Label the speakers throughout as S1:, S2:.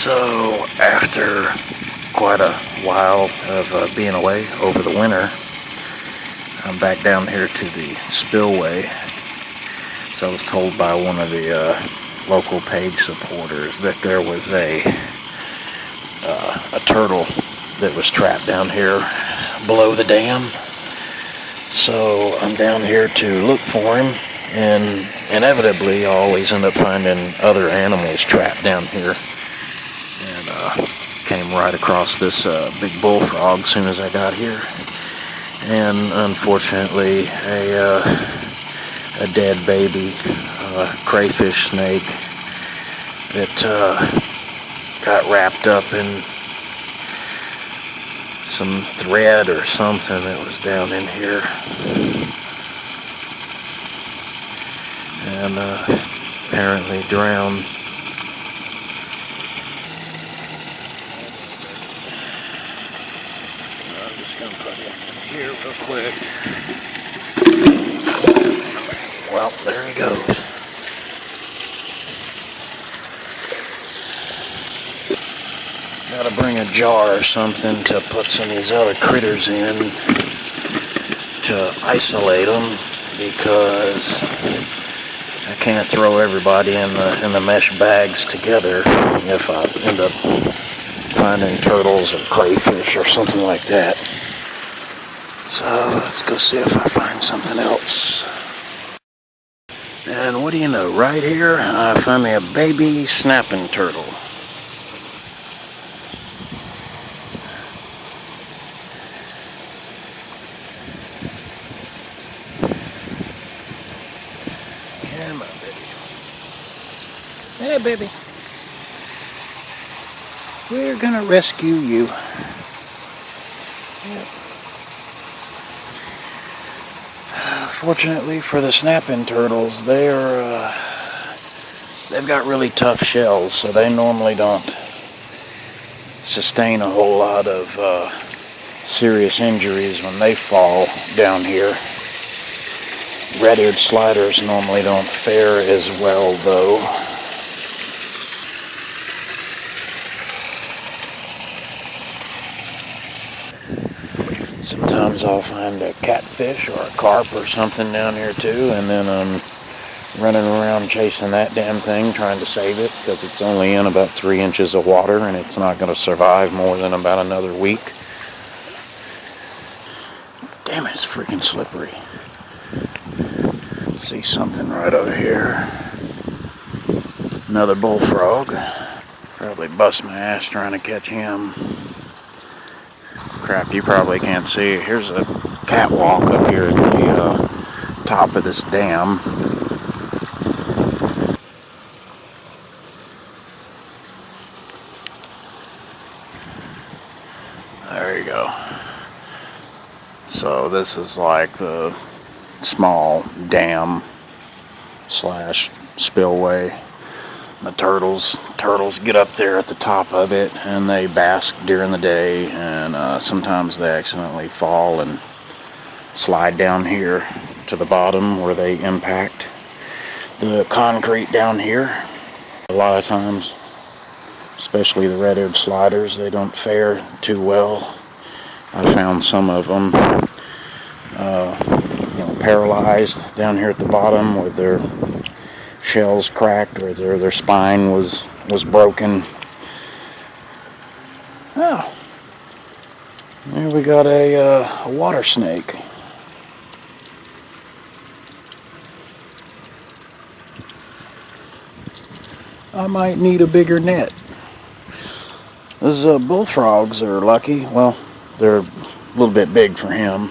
S1: So after quite a while of being away over the winter, I'm back down here to the spillway. So I was told by one of the local page supporters that there was a turtle that was trapped down here below the dam. So I'm down here to look for him, and inevitably I always end up finding other animals trapped down here. And came right across this big bullfrog as soon as I got here, and unfortunately a dead baby crayfish snake that got wrapped up in some thread or something that was down in here, and apparently drowned. So I'm just gonna put it here real quick. Well, there he goes. Gotta bring a jar or something to put some of these other critters in to isolate them, because I can't throw everybody in the mesh bags together if I end up finding turtles or crayfish or something like that. So let's go see if I find something else. And what do you know, right here I found me a baby snapping turtle. Come on, baby. Hey, baby. We're gonna rescue you. Yep. Fortunately for the snapping turtles, they've got really tough shells, so they normally don't sustain a whole lot of serious injuries when they fall down here. Red-eared sliders normally don't fare as well, though. Sometimes I'll find a catfish or a carp or something down here too, and then I'm running around chasing that damn thing trying to save it, because it's only in about 3 inches of water and it's not going to survive more than about another week. Damn it, it's freaking slippery. See something right over here. Another bullfrog. Probably bust my ass trying to catch him. Crap, you probably can't see it. Here's a catwalk up here at the top of this dam. There you go. So this is like the small dam slash spillway. The turtles get up there at the top of it, and they bask during the day, and sometimes they accidentally fall and slide down here to the bottom where they impact the concrete down here. A lot of times, especially the red-eared sliders, they don't fare too well. I found some of them paralyzed down here at the bottom, with their shells cracked or their spine was broken. Oh, there we got a water snake. I might need a bigger net. Those bullfrogs are lucky. Well, they're a little bit big for him.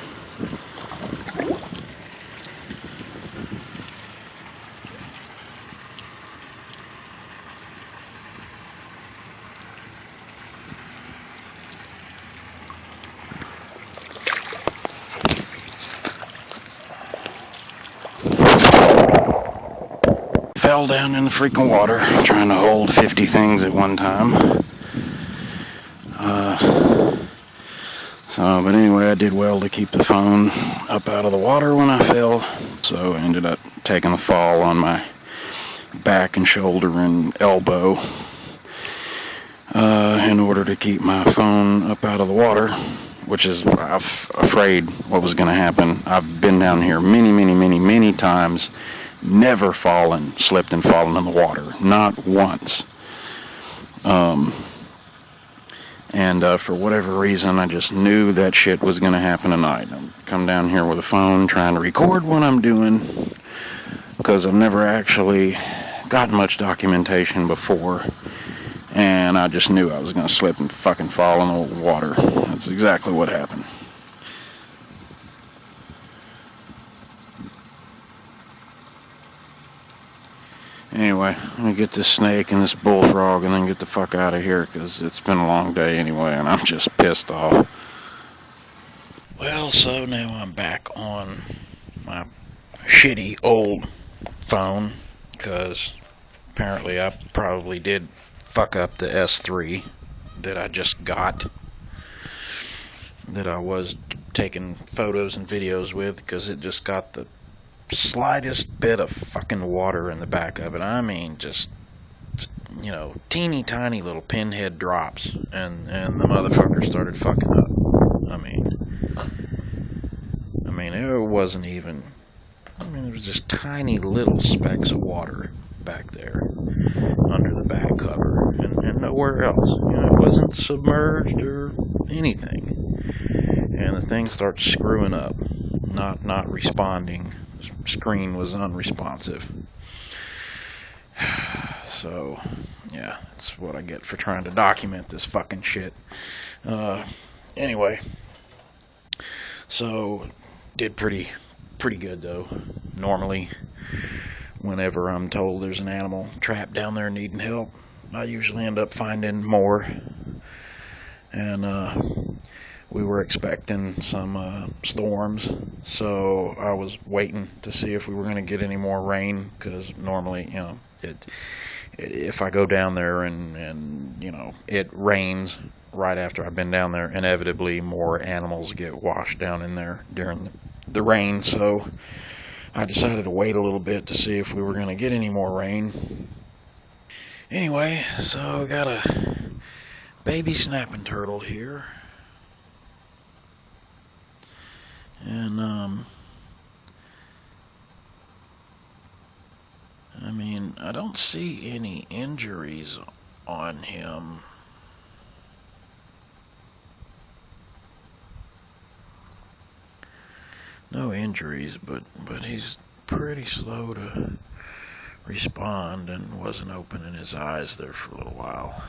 S1: Fell down in the freaking water trying to hold 50 things at one time. But anyway, I did well to keep the phone up out of the water when I fell. So I ended up taking a fall on my back and shoulder and elbow. in order to keep my phone up out of the water, which is I'm afraid what was going to happen. I've been down here many times, never slipped and fallen in the water, not once. And for whatever reason, I just knew that shit was going to happen tonight. I come down here with a phone trying to record what I'm doing, because I've never actually gotten much documentation before, and I just knew I was going to slip and fucking fall in the water. That's exactly what happened. Anyway, I'm going to get this snake and this bullfrog and then get the fuck out of here, because it's been a long day anyway, and I'm just pissed off. Well, so now I'm back on my shitty old phone, because apparently I probably did fuck up the S3 that I just got, that I was taking photos and videos with, because it just got the slightest bit of fucking water in the back of it. I mean, just teeny tiny little pinhead drops, and the motherfucker started fucking up. I mean, it wasn't even, there was just tiny little specks of water back there under the back cover, and nowhere else. It wasn't submerged or anything. And the thing starts screwing up, not responding. The screen was unresponsive. So, yeah, that's what I get for trying to document this fucking shit. Anyway, so did pretty good though. Normally, whenever I'm told there's an animal trapped down there needing help, I usually end up finding more. And we were expecting some storms, so I was waiting to see if we were going to get any more rain, because normally, if I go down there and it rains right after I've been down there, inevitably more animals get washed down in there during the rain. So I decided to wait a little bit to see if we were going to get any more rain. Anyway, so I got a baby snapping turtle here. And, I don't see any injuries on him. No injuries, but he's pretty slow to respond, and wasn't opening his eyes there for a little while.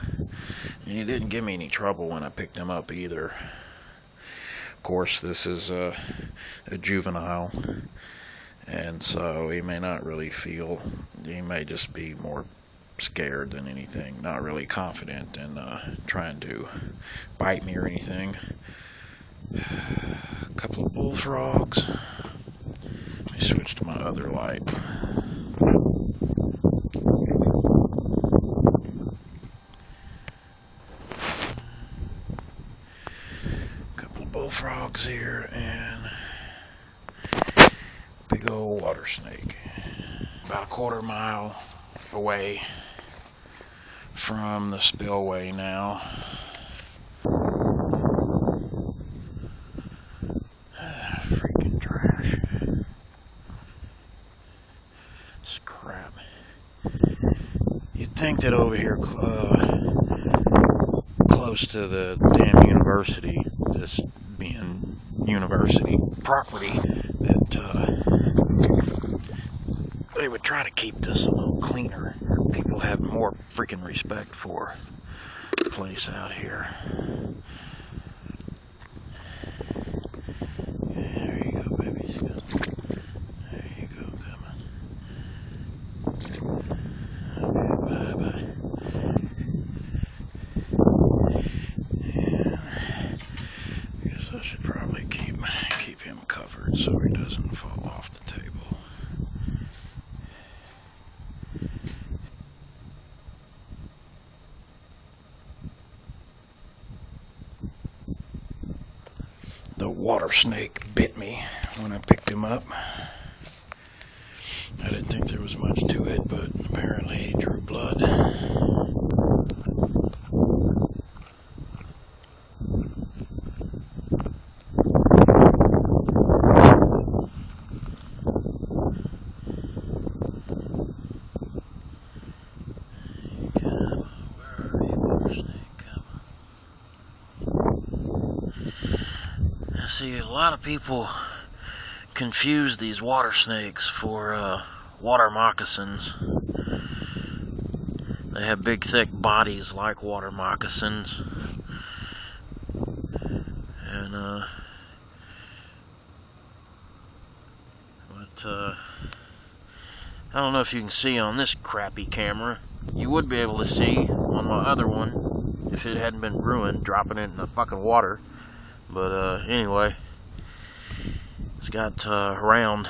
S1: And he didn't give me any trouble when I picked him up either. Of course, this is a juvenile, and so he may not really feel, he may just be more scared than anything, not really confident in trying to bite me or anything. A couple of bullfrogs. Let me switch to my other light. Bullfrogs here, and big old water snake. About a quarter mile away from the spillway now. Freaking trash. This crap. You'd think that over here close to the damn university, this being university property, that they would try to keep this a little cleaner. People have more freaking respect for the place out here. There you go, babies. There you go, coming. Okay, bye-bye. I should probably keep him covered so he doesn't fall off the table. The water snake bit me when I picked him up. I didn't think there was much to it, but apparently he drew blood.
S2: see, a lot of people confuse these water snakes for water moccasins. They have big, thick bodies like water moccasins. And, I don't know if you can see on this crappy camera. You would be able to see on my other one if it hadn't been ruined, dropping it in the fucking water. But, anyway, it's got, round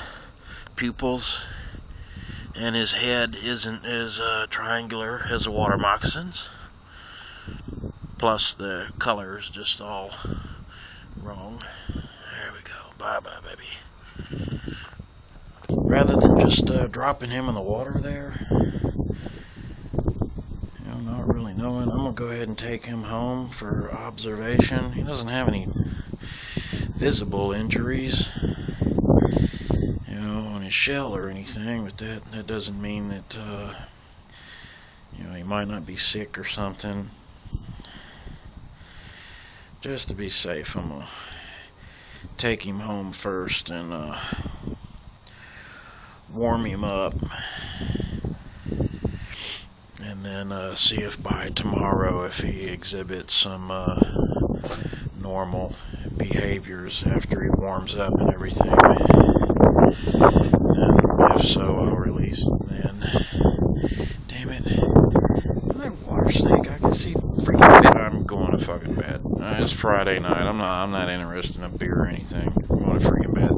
S2: pupils, and his head isn't as, triangular as a water moccasin's. Plus, the color is just all wrong. There we go. Bye-bye, baby. Rather than just, dropping him in the water there, not really knowing, I'm going to go ahead and take him home for observation. He doesn't have any visible injuries, on his shell or anything, but that doesn't mean that, he might not be sick or something. Just to be safe, I'm going to take him home first and, warm him up. And then see if by tomorrow if he exhibits some normal behaviors after he warms up and everything. And if so, I'll release him then. Damn it. That water snake, I can see freaking bit. I'm going to fucking bed. It's Friday night. I'm not interested in a beer or anything. I'm going to freaking bed.